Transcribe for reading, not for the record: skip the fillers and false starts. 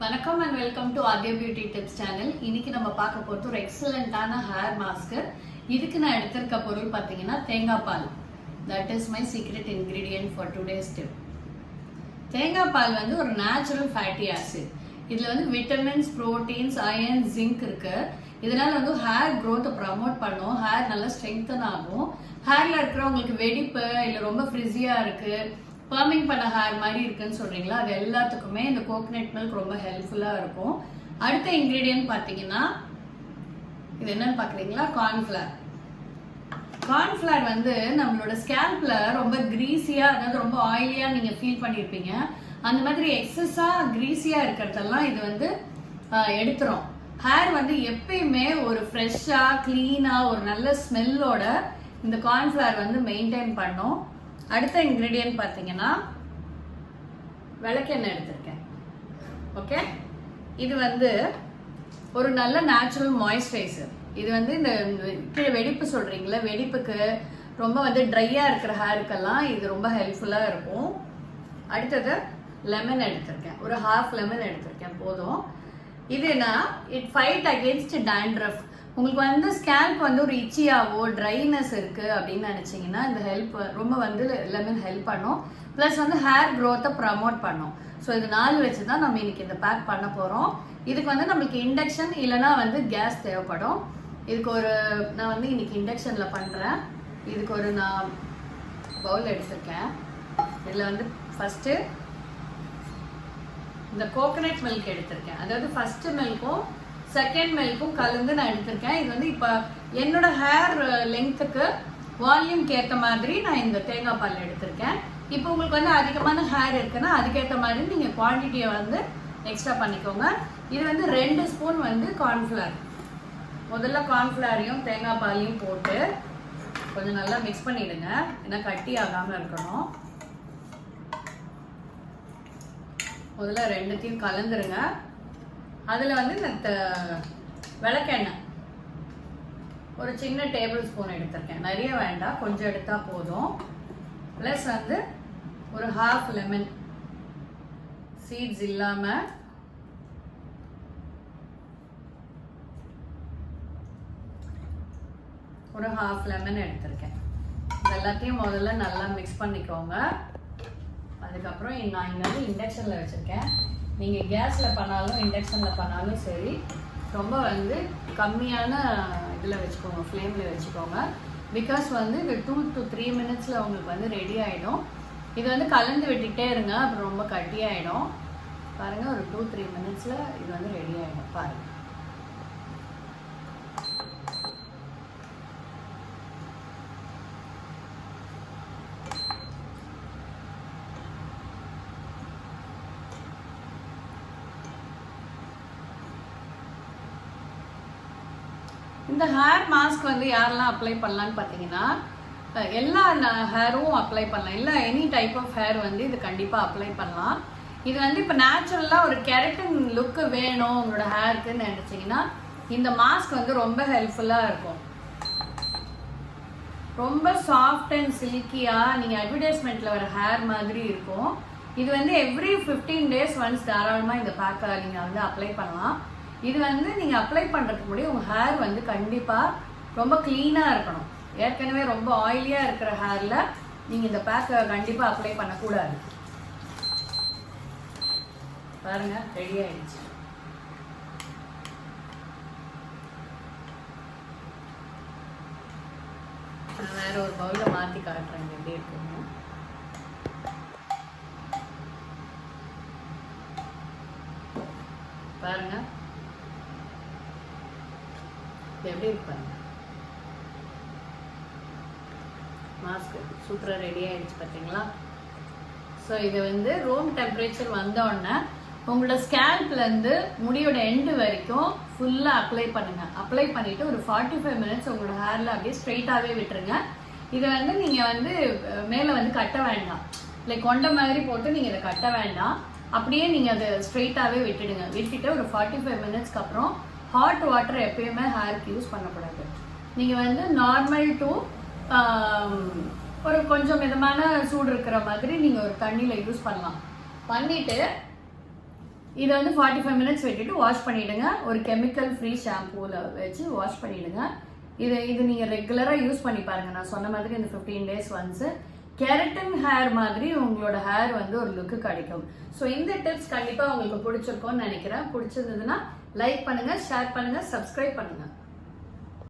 வணக்கம் and welcome to Adya Beauty Tips channel. இன்னைக்கு நம்ம பார்க்க போறது ஒரு எக்ஸலென்ட்டான ஹேர் மாஸ்க். இதுக்கு நான் எடுத்திருக்க பொருள் பாத்தீங்கன்னா தேங்காய் பால். That is my secret ingredient for today's tip. தேங்காய் பால் வந்து ஒரு நேச்சுரல் ஃபேட்டி ஆசிட். இதுல வந்து விட்டமின்ஸ், புரோட்டீன்ஸ், அயர்ன், ஜிங்க் இருக்கு. இதனால வந்து ஹேர் growth ப்ரோமோட் பண்ணும். ஹேர் நல்லா ஸ்ட்ரெங்தன் ஆகும். ஹேர்ல இருக்கிறவங்களுக்கு வெடிப்பு இல்ல ரொம்ப ஃப்ரிஸியா இருக்கு, பர்மிங் பண்ண ஹேர் மாதிரி இருக்குன்னு சொல்றீங்களா, அது எல்லாத்துக்குமே இந்த கோகனட் மில்க் ரொம்ப ஹெல்ப்ஃபுல்லா இருக்கும். அடுத்த இன்கிரீடியன்ட் பாத்தீங்கன்னா இது என்னன்னு பாக்குறீங்களா, கார்ன்ஃபிளவர். கார்ன்ஃபிளவர் வந்து நம்மளோட ஸ்கேல்ப்ல ரொம்ப கிரீஸியா, அதாவது ரொம்ப ஆயிலியா நீங்க ஃபீல் பண்ணிருப்பீங்க. அந்த மாதிரி எக்ஸஸா கிரீஸியா இருக்கிறதெல்லாம் இது வந்து எடுத்துரும். ஹேர் வந்து எப்பயுமே ஒரு ஃப்ரெஷ்ஷா கிளீனா ஒரு நல்ல ஸ்மெல்லோட இந்த கார்ன்ஃபிளவர் வந்து மெயின்டைன் பண்ணும். அடுத்த இன்கிரீடியன்ட் பார்த்தீங்கன்னா விளக்கெண்ணெய் எடுத்திருக்கேன். ஓகே, இது வந்து ஒரு நல்ல நேச்சுரல் மாய்ஸ்சரைசர். இது வந்து இந்த கீழே வெடிப்பு சொல்றீங்களா, வெடிப்புக்கு ரொம்ப வந்து ட்ரையா இருக்கிற ஹேருக்கெல்லாம் இது ரொம்ப ஹெல்ப்ஃபுல்லா இருக்கும். அடுத்தது லெமன் எடுத்திருக்கேன், ஒரு ஹாஃப் லெமன் எடுத்திருக்கேன் போதும். இதுனா இட் ஃபைட் அகேன்ஸ்ட் டேண்ட்ரஃப். உங்களுக்கு வந்து ஸ்கேல்ப் வந்து ஒரு இச்சியாவோ ட்ரைனஸ் இருக்கு அப்படின்னு நினைச்சீங்கன்னா இந்த ஹெல்ப் ரொம்ப வந்து லெமன் ஹெல்ப் பண்ணும். பிளஸ் வந்து ஹேர் க்ரோத்தை ப்ரமோட் பண்ணும். ஸோ இது 4 வச்சு தான் நம்ம இன்னைக்கு இந்த பேக் பண்ண போறோம். இதுக்கு வந்து நம்மளுக்கு இண்டக்ஷன் இல்லைன்னா வந்து கேஸ் தேவைப்படும். இதுக்கு ஒரு நான் வந்து இன்னைக்கு இண்டக்ஷன்ல பண்றேன். இதுக்கு ஒரு நான் பவுல் எடுத்திருக்கேன். இதில் வந்து ஃபர்ஸ்ட் இந்த கோகனட் மில்க் எடுத்திருக்கேன். அதாவது ஃபர்ஸ்ட் மில்க்கும் செகண்ட் மில்க்கும் கலந்து நான் எடுத்திருக்கேன். இது வந்து இப்போ என்னோட ஹேர் லெங்க்த்துக்கு வால்யூம்க்கு ஏற்ற மாதிரி நான் இந்த தேங்காய் பால் எடுத்திருக்கேன். இப்போ உங்களுக்கு வந்து அதிகமான ஹேர் இருக்குன்னா அதுக்கேற்ற மாதிரி நீங்கள் குவான்டிட்டியை வந்து எக்ஸ்ட்ரா பண்ணிக்கோங்க. இது வந்து 2 ஸ்பூன் வந்து கார்ன்ஃப்ளவர். முதல்ல கார்ன்ஃப்ளவரையும் தேங்காய் பாலையும் போட்டு கொஞ்சம் நல்லா மிக்ஸ் பண்ணிடுங்க, ஏன்னா கட்டி ஆகாமல் இருக்கணும். முதல்ல 2த்தையும் கலந்துருங்க. அதில் வந்து இந்த விளக்கெண்ணெய் ஒரு சின்ன டேபிள் ஸ்பூன் எடுத்திருக்கேன். நிறைய வேண்டாம், கொஞ்சம் எடுத்தால் போதும். ப்ளஸ் வந்து ஒரு ஹாஃப் லெமன், சீட்ஸ் இல்லாமல் ஒரு ஹாஃப் லெமன் எடுத்திருக்கேன். இது எல்லாத்தையும் முதல்ல நல்லா மிக்ஸ் பண்ணிக்கோங்க. அதுக்கப்புறம் நான் இங்கே வந்து இண்டக்ஷனில் வச்சுருக்கேன். நீங்கள் கேஸில் பண்ணாலும் இண்டக்ஷனில் பண்ணாலும் சரி, ரொம்ப வந்து கம்மியான இதில் வச்சுக்கோங்க, ஃப்ளேமில் வச்சுக்கோங்க. பிகாஸ் வந்து இது 2 to 3 மினிட்ஸில் உங்களுக்கு வந்து ரெடி ஆகிடும். இது வந்து கலந்து விட்டுகிட்டே இருங்க, அப்புறம் ரொம்ப கட்டியாகிடும். பாருங்கள், ஒரு 2-3 மினிட்ஸில் இது வந்து ரெடி ஆகிடும். பாருங்கள், இந்த ஹேர் மாஸ்க் வந்து யாரெல்லாம் அப்ளை பண்ணலான்னு பார்த்தீங்கன்னா எல்லா ஹேரும் அப்ளை பண்ணலாம். இல்லை எனி டைப் ஆஃப் ஹேர் வந்து இது கண்டிப்பாக அப்ளை பண்ணலாம். இது வந்து இப்போ நேச்சுரலாக ஒரு கெரட்டின் லுக்கு வேணும் உங்களோட ஹேருக்குன்னு நினச்சிங்கன்னா இந்த மாஸ்க் வந்து ரொம்ப ஹெல்ப்ஃபுல்லாக இருக்கும். ரொம்ப சாஃப்ட் அண்ட் சில்கியாக நீங்கள் அட்வர்டைஸ்மெண்ட்டில் வர ஹேர் மாதிரி இருக்கும். இது வந்து எவ்ரி 15 days ஒன்ஸ் தாராளமாக இந்த பேக்கை நீங்கள் வந்து அப்ளை பண்ணலாம். இது வந்து நீங்கள் அப்ளை பண்ணுறதுக்கு முன்னாடி உங்கள் ஹேர் வந்து கண்டிப்பாக ரொம்ப க்ளீனாக இருக்கணும். ஏற்கனவே ரொம்ப ஆயிலியாக இருக்கிற ஹேரில் நீங்கள் இந்த பேக்கை கண்டிப்பாக அப்ளை பண்ணக்கூடாது. பாருங்கள், ரெடி ஆயிடுச்சு. நான் வேற ஒரு பவுலில் மாற்றி காட்டுறேன் எப்படி இருக்குன்னு. பாருங்க எப்படி இருப்பாங்க. மாஸ்க் சூப்பராக ரெடி ஆயிடுச்சு பார்த்தீங்களா. ஸோ இது வந்து ரூம் டெம்பரேச்சர் வந்தோடனே உங்களோட ஸ்கேல்ப்லேருந்து முடியோட எண்டு வரைக்கும் ஃபுல்லாக அப்ளை பண்ணுங்க. அப்ளை பண்ணிவிட்டு ஒரு 45 மினிட்ஸ் உங்களோட ஹேரில் அப்படியே ஸ்ட்ரெயிட்டாகவே விட்டுருங்க. இதை வந்து நீங்கள் வந்து மேலே வந்து கட்ட வேண்டாம், லைக் கொண்ட மாதிரி போட்டு நீங்கள் இதை கட்ட வேண்டாம். அப்படியே நீங்கள் அதை ஸ்ட்ரெயிட்டாகவே விட்டுடுங்க. விட்டுட்டு ஒரு 45 மினிட்ஸ்க்கு அப்புறம் ஹாட் வாட்டர் எப்பயுமே ஹேருக்கு யூஸ் பண்ணக்கூடாது. நீங்கள் வந்து நார்மல் டு ஒரு கொஞ்சம் மிதமான சூடு இருக்கிற மாதிரி நீங்கள் ஒரு தண்ணியில் யூஸ் பண்ணலாம். பண்ணிவிட்டு இது வந்து 45 மினிட்ஸ் விட்டுட்டு வாஷ் பண்ணிடுங்க. ஒரு கெமிக்கல் ஃப்ரீ ஷாம்பூவில் வச்சு வாஷ் பண்ணிடுங்க. இது நீங்கள் ரெகுலராக யூஸ் பண்ணி பாருங்க. நான் சொன்ன மாதிரி இந்த 15 டேஸ் ஒன்ஸ் கெரட்டின் ஹேர் மாதிரி உங்களோட ஹேர் வந்து ஒரு லுக்கு கிடைக்கும். ஸோ இந்த டிப்ஸ் கண்டிப்பாக உங்களுக்கு பிடிச்சிருக்கும்னு நினைக்கிறேன். பிடிச்சிருந்ததுன்னா லைக் பண்ணுங்க, ஷேர் பண்ணுங்க, சப்ஸ்கிரைப் பண்ணுங்க.